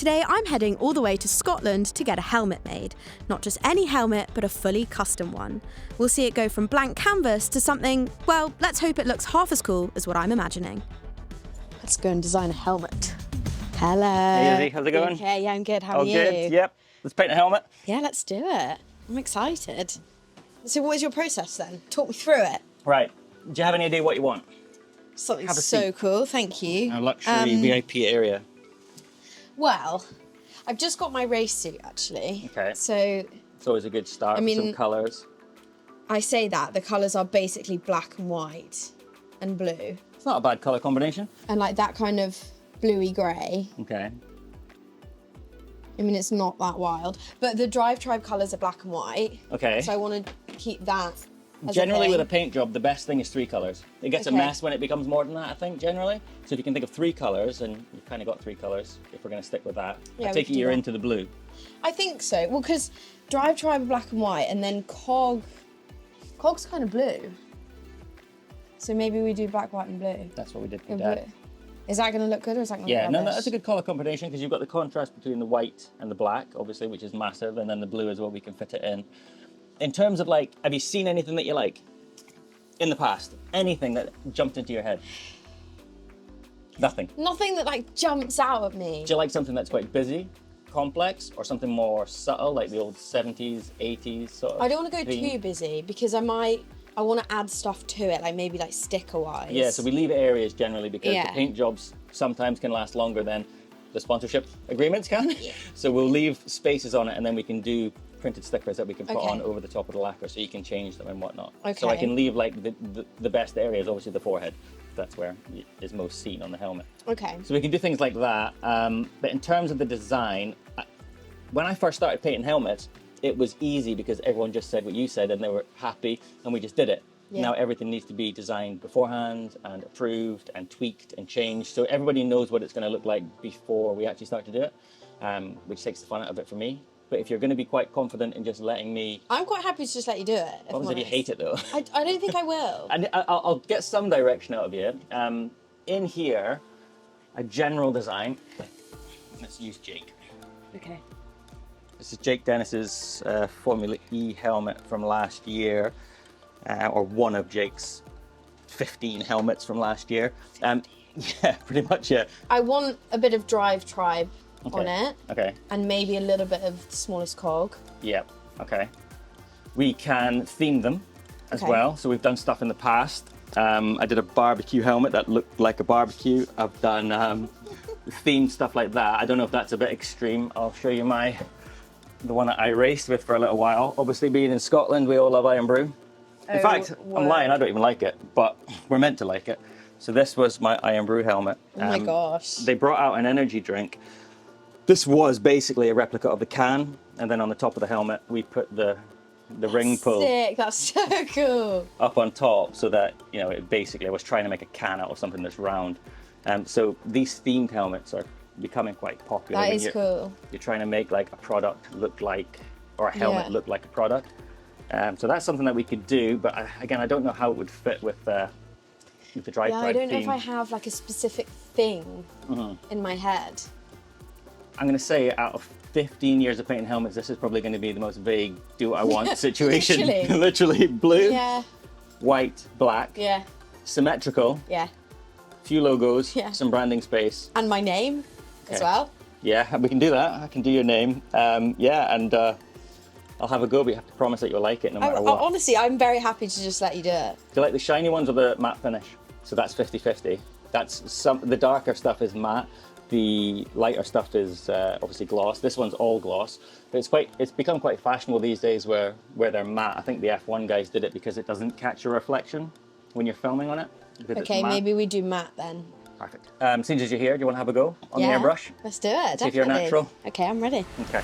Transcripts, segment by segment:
Today I'm heading all the way to Scotland to get a helmet made. Not just any helmet, but a fully custom one. We'll see it go from blank canvas to something, well, let's hope it looks half as cool as what I'm imagining. Let's go and design a helmet. Hello. Hey Izzy, how's it going? Okay, yeah, I'm good. How are All you? good, yep. Let's paint a helmet. Yeah, let's do it. I'm excited. So what is your process then? Talk me through it. Right, do you have any idea what you want? Something Have a so seat. cool, thank you. A luxury VIP area. Well, I've just got my race suit actually. Okay. So It's always a good start with some colours. I say that, the colours are basically black and white and blue. It's not a bad colour combination. And like that kind of bluey grey. Okay. I mean, it's not that wild. But the DRIVETRIBE colours are black and white. Okay. So I want to keep that as Generally a with a thing. paint job, the best thing is 3 colours. It gets a Okay. mess when it becomes more than that, I think, generally. So if you can think of 3 colours, and you've kind of got 3 colours, if we're going to stick with that. Yeah, I we take can it do you're that. into the blue. I think so. Well, because DRIVETRIBE are black and white, and then Cog's kind of blue. So maybe we do black, white, and blue. That's what we did for And Dad. blue. Is that going to look good, or is that going to Yeah, look no, rubbish? that's a good colour combination because you've got the contrast between the white and the black, obviously, which is massive, and then the blue as well, we can fit it in. In terms of like, have you seen anything that you like in the past? Anything that jumped into your head? Nothing. Nothing that like jumps out at me. Do you like something that's quite busy, complex, or something more subtle, like the old 70s, 80s sort of I don't want to go theme? too busy because I want to add stuff to it, like maybe like sticker-wise. Yeah, so we leave areas generally because Yeah. the paint jobs sometimes can last longer than the sponsorship agreements can. Yeah. So we'll leave spaces on it and then we can do printed stickers that we can put Okay. on over the top of the lacquer so you can change them and whatnot. So I Okay. can leave like the best areas, obviously the forehead. That's where it is most seen on the helmet. Okay. So we can do things like that. But in terms of the design, when I first started painting helmets, it was easy because everyone just said what you said and they were happy and we just did it. Yeah. Now everything needs to be designed beforehand and approved and tweaked and changed. So everybody knows what it's going to look like before we actually start to do it, which takes the fun out of it for me. But if you're going to be quite confident in just letting me... I'm quite happy to just let you do it. Obviously, if you hate it though. I don't think I will. And I'll get some direction out of you. In here, a general design. Let's use Jake. Okay. This is Jake Dennis's Formula E helmet from last year, or one of Jake's 15 helmets from last year. Yeah, pretty much, yeah. I want a bit of DRIVETRIBE on Okay. it, Okay, and maybe a little bit of the smallest cog. yeah, okay. We can theme them as Okay. well. So we've done stuff in the past. I did a barbecue helmet that looked like a barbecue. I've done themed stuff like that. I don't know if that's a bit extreme. I'll show you the one that I raced with for a little while. Obviously, being in Scotland, we all love Iron Brew. In fact, I'm lying, I don't even like it, but we're meant to like it. So this was my Iron Brew helmet. Oh my gosh. They brought out an energy drink. This was basically a replica of the can, and then on the top of the helmet, we put the ring pull Sick, that's so cool. up on top so that, you know, it basically, I was trying to make a can out of something that's round. So these themed helmets are becoming quite popular. That when is cool. You're trying to make like a product look like, or a helmet Yeah. look like a product. So that's something that we could do, but again, I don't know how it would fit with the DRIVETRIBE Yeah, I don't know if theme. I have like a specific thing in my head. I'm going to say out of 15 years of painting helmets, this is probably going to be the most vague do what I want situation. Literally. Literally blue, Yeah, white, black, yeah, symmetrical, yeah. few logos, Yeah. some branding space. And my name as Okay. well. Yeah, we can do that. I can do your name. Yeah, and I'll have a go, but you have to promise that you'll like it no matter what. Honestly, I'm very happy to just let you do it. Do you like the shiny ones or the matte finish? So that's 50-50. The darker stuff is matte. The lighter stuff is obviously gloss. This one's all gloss. But it's become quite fashionable these days where they're matte. I think the F1 guys did it because it doesn't catch your reflection when you're filming on it. because it's Okay, matte. maybe we do matte then. Perfect. Since you're here, do you want to have a go on the airbrush? Let's do it, See if you're definitely. natural. Okay, I'm ready. Okay.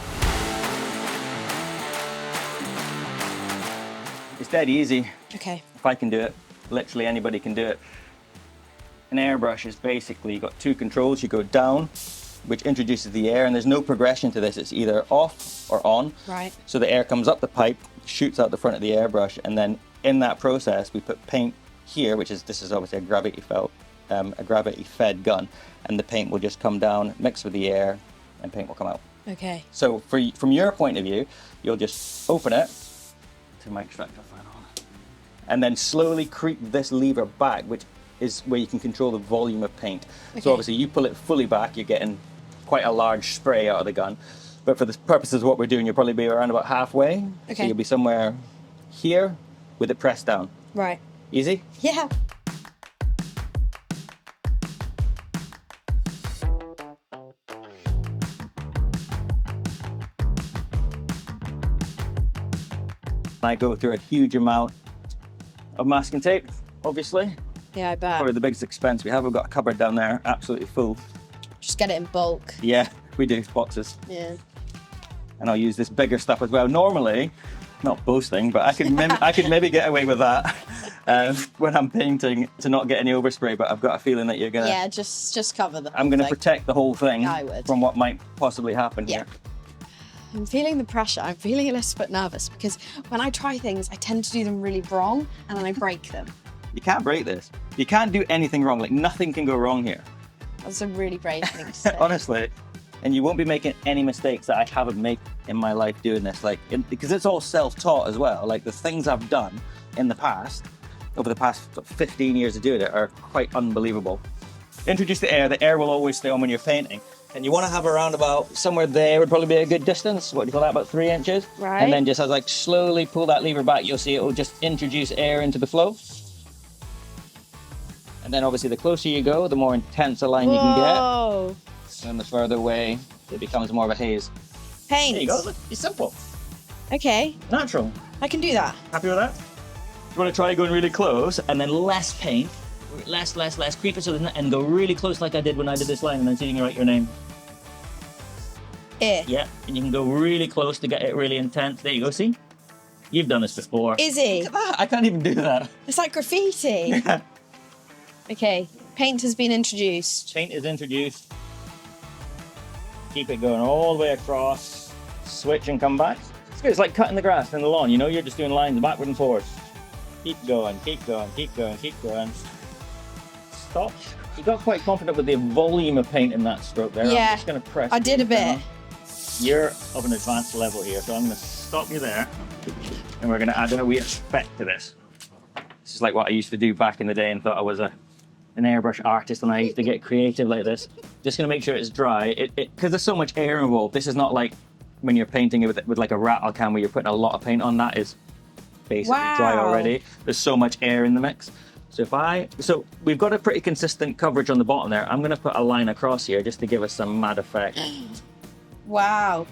It's dead easy. Okay. If I can do it, literally anybody can do it. An airbrush is basically, you've got two controls. You go down, which introduces the air, and there's no progression to this. It's either off or on. Right. So the air comes up the pipe, shoots out the front of the airbrush, and then in that process, we put paint here, this is obviously a gravity fed gun, and the paint will just come down, mix with the air, and paint will come out. Okay. So from your point of view, you'll just open it, turn my extractor fan on, and then slowly creep this lever back, which is where you can control the volume of paint. Okay. So obviously you pull it fully back, you're getting quite a large spray out of the gun. But for the purposes of what we're doing, you'll probably be around about halfway. Okay. So you'll be somewhere here with it pressed down. Right. Easy? Yeah. I go through a huge amount of masking tape, obviously. Yeah, I bet. Probably the biggest expense we have. We've got a cupboard down there, absolutely full. Just get it in bulk. Yeah, we do, boxes. Yeah. And I'll use this bigger stuff as well. Normally, not boasting, but I could maybe get away with that when I'm painting to not get any overspray, but I've got a feeling that you're gonna... Yeah, just cover the whole I'm gonna thing. protect the whole thing I would. from what might possibly happen Yeah. here. I'm feeling the pressure. I'm feeling a little bit nervous because when I try things, I tend to do them really wrong and then I break them. You can't break this. You can't do anything wrong. Like, nothing can go wrong here. That's a really brave thing to say. Honestly. And you won't be making any mistakes that I haven't made in my life doing this. Like, because it's all self-taught as well. Like, the things I've done in the past, over the past 15 years of doing it, are quite unbelievable. Introduce the air. The air will always stay on when you're painting. And you want to have around about somewhere there would probably be a good distance. What do you call that? About 3 inches. Right. And then just as like slowly pull that lever back, you'll see it will just introduce air into the flow. And then obviously the closer you go, the more intense a line you can Whoa. get. And the further away, it becomes more of a haze. Paint. There you go. Look, it's simple. Okay, Natural. I can do that. Happy with that? You want to try going really close and then less paint. Less, creep it so and go really close like I did when I did this line, and then see you can write your name. Yeah, and you can go really close to get it really intense. There you go, see? You've done this before. Izzy. Look at that, I can't even do that. It's like graffiti. Yeah. Okay, paint has been introduced. Paint is introduced. Keep it going all the way across. Switch and come back. It's good, it's like cutting the grass in the lawn, you know? You're just doing lines backward and forward. Keep going, keep going, keep going, keep going. Stop. You got quite confident with the volume of paint in that stroke there. Yeah, I'm just going to press. I did a bit. You're of an advanced level here, so I'm going to stop you there, and we're going to add a wee effect to this. This is like what I used to do back in the day and thought I was an airbrush artist, and I used to get creative like this. Just going to make sure it's dry, because there's so much air involved. This is not like when you're painting it with like a rattle can where you're putting a lot of paint on. That is basically dry already. There's so much air in the mix. So we've got a pretty consistent coverage on the bottom there. I'm going to put a line across here just to give us some mad effect. Wow,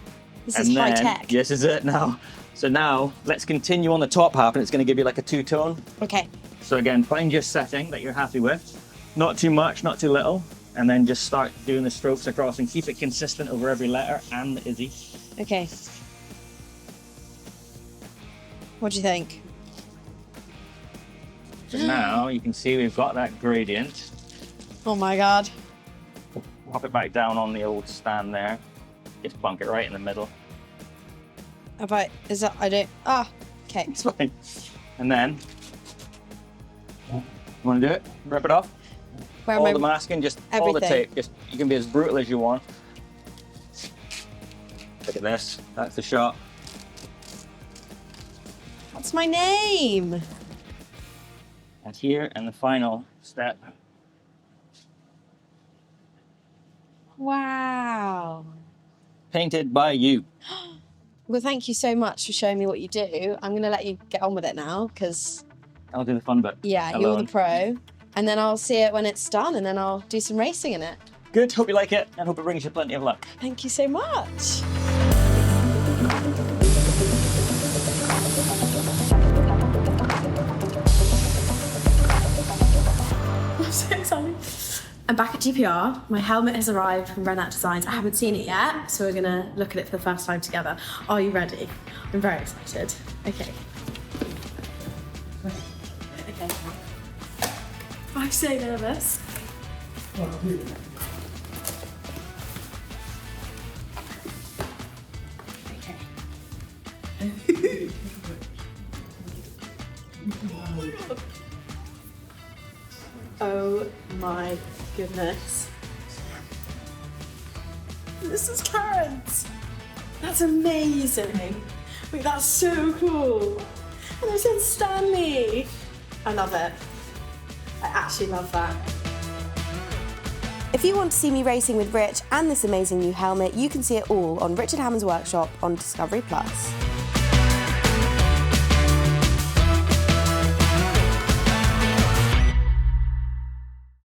this is high tech. This is it now. So now let's continue on the top half, and it's going to give you like a two-tone. Okay. So again, find your setting that you're happy with. Not too much, not too little. And then just start doing the strokes across and keep it consistent over every letter and the Izzy. Okay. What do you think? So now you can see we've got that gradient. Oh my God. Pop it back down on the old stand there. Just plunk it right in the middle. Okay. It's fine. And then, you want to do it? Rip it off? Where all am I? the masking, just all the Everything. tape. You can be as brutal as you want. Look at this. That's the shot. That's my name. And here, and the final step. Wow. Painted by you. Well, thank you so much for showing me what you do. I'm going to let you get on with it now because, I'll do the fun bit. yeah, alone. you're the pro. And then I'll see it when it's done and then I'll do some racing in it. Good. Hope you like it, and hope it brings you plenty of luck. Thank you so much. I'm so excited. I'm back at GPR. My helmet has arrived from Red Hat Designs. I haven't seen it yet, so we're gonna look at it for the first time together. Are you ready? I'm very excited. Okay. Okay. I'm so nervous. Okay. Oh my goodness. this is Karen's. That's amazing. Wait, that's so cool. And it says Stanley. I love it. I actually love that. If you want to see me racing with Rich and this amazing new helmet, you can see it all on Richard Hammond's workshop on Discovery Plus.